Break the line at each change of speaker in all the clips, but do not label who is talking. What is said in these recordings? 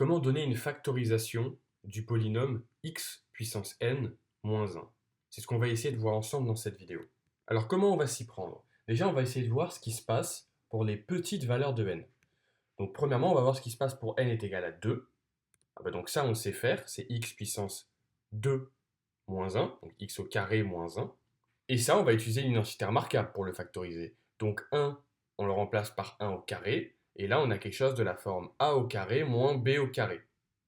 Comment donner une factorisation du polynôme x puissance n moins 1? C'est ce qu'on va essayer de voir ensemble dans cette vidéo. Alors comment on va s'y prendre? Déjà, on va essayer de voir ce qui se passe pour les petites valeurs de n. Donc premièrement, on va voir ce qui se passe pour n est égal à 2. Donc ça, on sait faire, c'est x puissance 2 moins 1, donc x au carré moins 1. Et ça, on va utiliser l'identité remarquable pour le factoriser. Donc 1, on le remplace par 1 au carré, et là, on a quelque chose de la forme a au carré moins b au carré.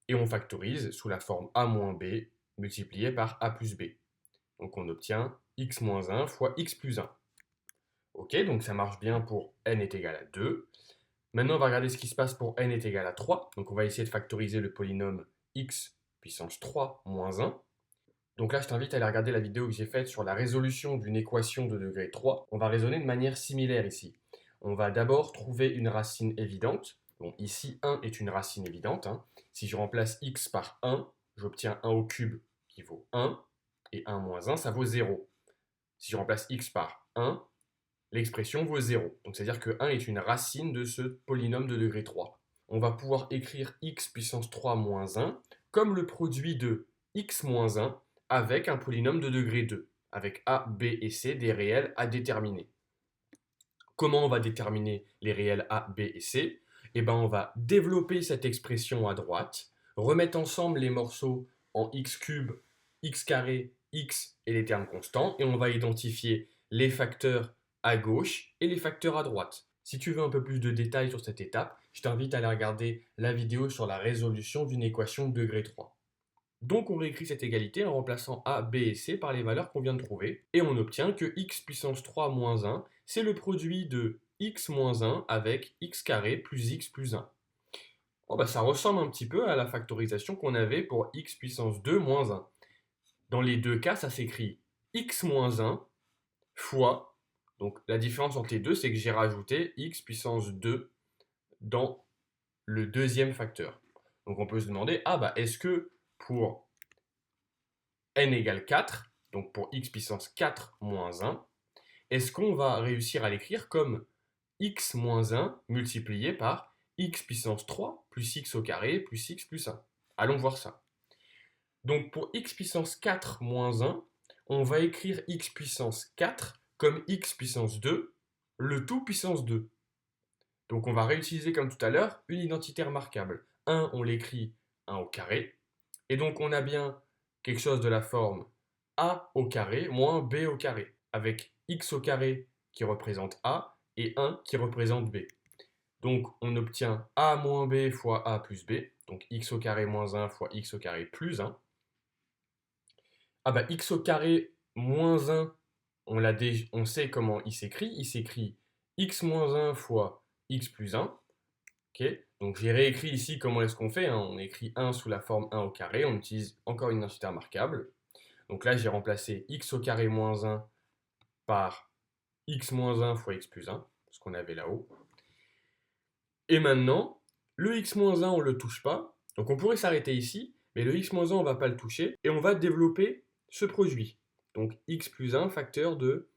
Et on factorise sous la forme a moins b multiplié par a plus b. Donc on obtient x moins 1 fois x plus 1. Ok, donc ça marche bien pour n est égal à 2. Maintenant, on va regarder ce qui se passe pour n est égal à 3. Donc on va essayer de factoriser le polynôme x puissance 3 moins 1. Donc là, je t'invite à aller regarder la vidéo que j'ai faite sur la résolution d'une équation de degré 3. On va raisonner de manière similaire ici. On va d'abord trouver une racine évidente. Bon, ici, 1 est une racine évidente. Si je remplace x par 1, j'obtiens 1 au cube qui vaut 1, et 1 moins 1, ça vaut 0. Si je remplace x par 1, l'expression vaut 0. Donc c'est-à-dire que 1 est une racine de ce polynôme de degré 3. On va pouvoir écrire x puissance 3 moins 1 comme le produit de x moins 1 avec un polynôme de degré 2, avec a, b et c des réels à déterminer. Comment on va déterminer les réels a, b et c? On va développer cette expression à droite, remettre ensemble les morceaux en x cube, x carré, x et les termes constants, et on va identifier les facteurs à gauche et les facteurs à droite. Si tu veux un peu plus de détails sur cette étape, je t'invite à aller regarder la vidéo sur la résolution d'une équation de degré 3. Donc on réécrit cette égalité en remplaçant a, b et c par les valeurs qu'on vient de trouver, et on obtient que x puissance 3 moins 1, c'est le produit de x moins 1 avec x carré plus x plus 1. Ça ressemble un petit peu à la factorisation qu'on avait pour x puissance 2 moins 1. Dans les deux cas, ça s'écrit x moins 1 fois, donc la différence entre les deux, c'est que j'ai rajouté x puissance 2 dans le deuxième facteur. Donc on peut se demander, est-ce que pour n égale 4, donc pour x puissance 4 moins 1, est-ce qu'on va réussir à l'écrire comme x moins 1 multiplié par x puissance 3 plus x au carré plus x plus 1? Allons voir ça. Donc pour x puissance 4 moins 1, on va écrire x puissance 4 comme x puissance 2, le tout puissance 2. Donc on va réutiliser comme tout à l'heure une identité remarquable. 1, on l'écrit 1 au carré. Et donc on a bien quelque chose de la forme a au carré moins b au carré, avec x au carré qui représente a et 1 qui représente b. Donc on obtient a moins b fois a plus b, donc x au carré moins 1 fois x au carré plus 1. X au carré moins 1, on sait comment il s'écrit x moins 1 fois x plus 1. Okay. Donc j'ai réécrit ici comment est-ce qu'on fait. On écrit 1 sous la forme 1 au carré, on utilise encore une identité remarquable. Donc là j'ai remplacé x au carré moins 1 par x moins 1 fois x plus 1, ce qu'on avait là-haut. Et maintenant, le x moins 1 on ne le touche pas, donc on pourrait s'arrêter ici, mais le x moins 1 on ne va pas le toucher, et on va développer ce produit. Donc x plus 1 facteur de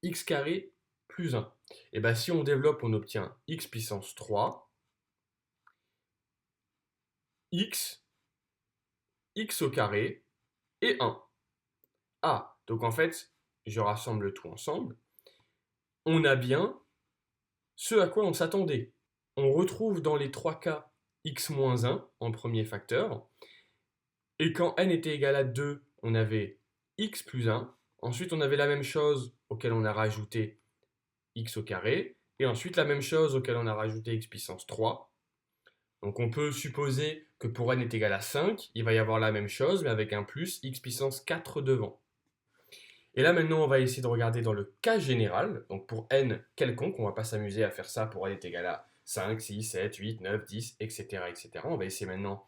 x carré plus 1. Et si on développe, on obtient x puissance 3, x au carré et 1. Donc en fait, je rassemble tout ensemble. On a bien ce à quoi on s'attendait. On retrouve dans les trois cas x moins 1 en premier facteur. Et quand n était égal à 2, on avait x plus 1. Ensuite, on avait la même chose auquel on a rajouté x au carré. Et ensuite, la même chose auquel on a rajouté x puissance 3. Donc on peut supposer que pour n est égal à 5, il va y avoir la même chose, mais avec un plus x puissance 4 devant. Et là maintenant, on va essayer de regarder dans le cas général, donc pour n quelconque, on ne va pas s'amuser à faire ça pour n est égal à 5, 6, 7, 8, 9, 10, etc. etc. On va essayer maintenant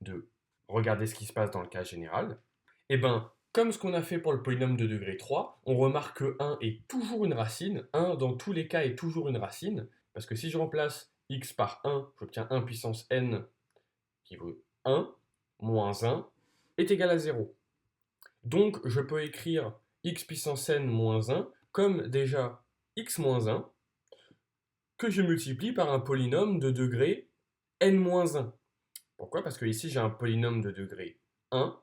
de regarder ce qui se passe dans le cas général. Comme ce qu'on a fait pour le polynôme de degré 3, on remarque que 1 est toujours une racine. 1 dans tous les cas est toujours une racine, parce que si je remplace x par 1, j'obtiens 1 puissance n qui vaut 1, moins 1 est égal à 0. Donc je peux écrire x puissance n moins 1 comme déjà x moins 1 que je multiplie par un polynôme de degré n moins 1. Pourquoi? Parce que ici, j'ai un polynôme de degré 1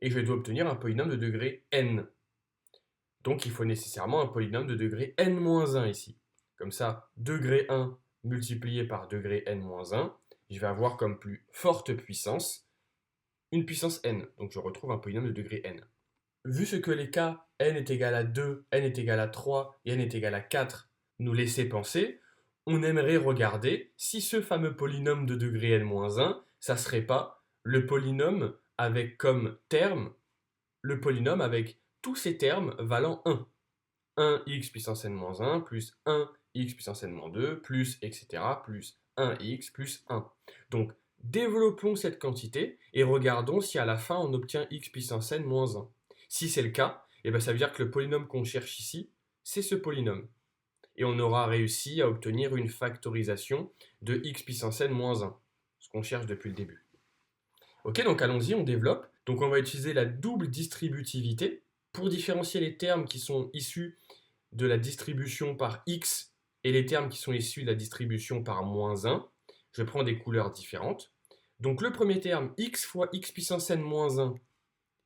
et je dois obtenir un polynôme de degré n. Donc, il faut nécessairement un polynôme de degré n-1 ici. Comme ça, degré 1 multiplié par degré n-1, je vais avoir comme plus forte puissance une puissance n. Donc, je retrouve un polynôme de degré n. Vu ce que les cas n est égal à 2, n est égal à 3 et n est égal à 4 nous laissaient penser, on aimerait regarder si ce fameux polynôme de degré n-1, ça serait pas le polynôme avec comme terme, le polynôme avec tous ces termes valant 1. 1x puissance n-1 plus 1x puissance n-2 plus etc. plus 1x plus 1. Donc, développons cette quantité et regardons si à la fin on obtient x puissance n-1. Si c'est le cas, ça veut dire que le polynôme qu'on cherche ici, c'est ce polynôme. Et on aura réussi à obtenir une factorisation de x puissance n-1, ce qu'on cherche depuis le début. Ok, donc allons-y, on développe. Donc on va utiliser la double distributivité pour différencier les termes qui sont issus de la distribution par x et les termes qui sont issus de la distribution par -1. Je prends des couleurs différentes. Donc le premier terme, x fois x puissance n-1,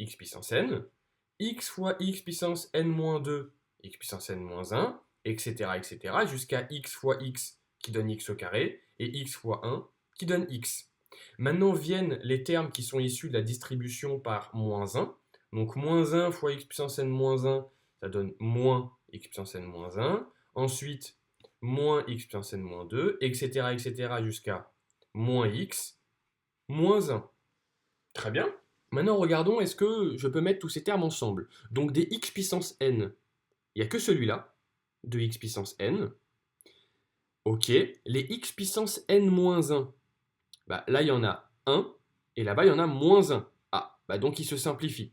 x puissance n, x fois x puissance n-2, x puissance n-1, etc., etc., jusqu'à x fois x qui donne x au carré, et x fois 1 qui donne x. Maintenant viennent les termes qui sont issus de la distribution par -1. Donc -1 fois x puissance n-1, ça donne moins x puissance n-1. Ensuite, moins x puissance n-2, etc., etc., jusqu'à moins x, moins 1. Très bien. Maintenant, regardons, est-ce que je peux mettre tous ces termes ensemble? Donc des x puissance n, il n'y a que celui-là, de x puissance n. Ok, les x puissance n-1, là il y en a 1, et là-bas il y en a -1. Ah, donc il se simplifie.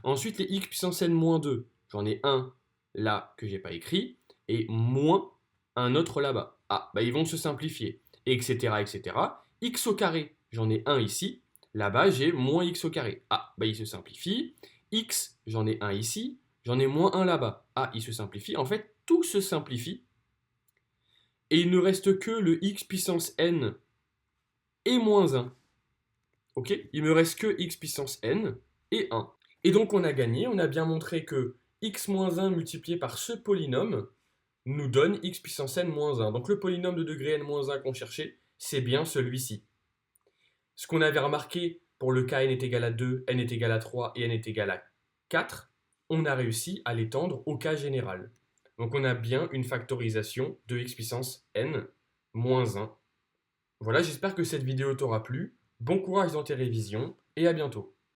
Ensuite, les x puissance n-2, j'en ai un là que j'ai pas écrit, et moins un autre là-bas. Ah, ils vont se simplifier, etc., etc. X au carré, j'en ai un ici, là-bas j'ai moins x au carré. Ah, il se simplifie. X, j'en ai un ici, j'en ai moins un là-bas. Ah, il se simplifie. En fait, tout se simplifie. Et il ne reste que le x puissance n et moins 1. Ok, il me reste que x puissance n et 1. Et donc on a gagné, on a bien montré que x-1 multiplié par ce polynôme nous donne x puissance n-1. Donc le polynôme de degré n-1 qu'on cherchait, c'est bien celui-ci. Ce qu'on avait remarqué pour le cas n est égal à 2, n est égal à 3 et n est égal à 4, on a réussi à l'étendre au cas général. Donc on a bien une factorisation de x puissance n moins 1. Voilà, j'espère que cette vidéo t'aura plu. Bon courage dans tes révisions et à bientôt.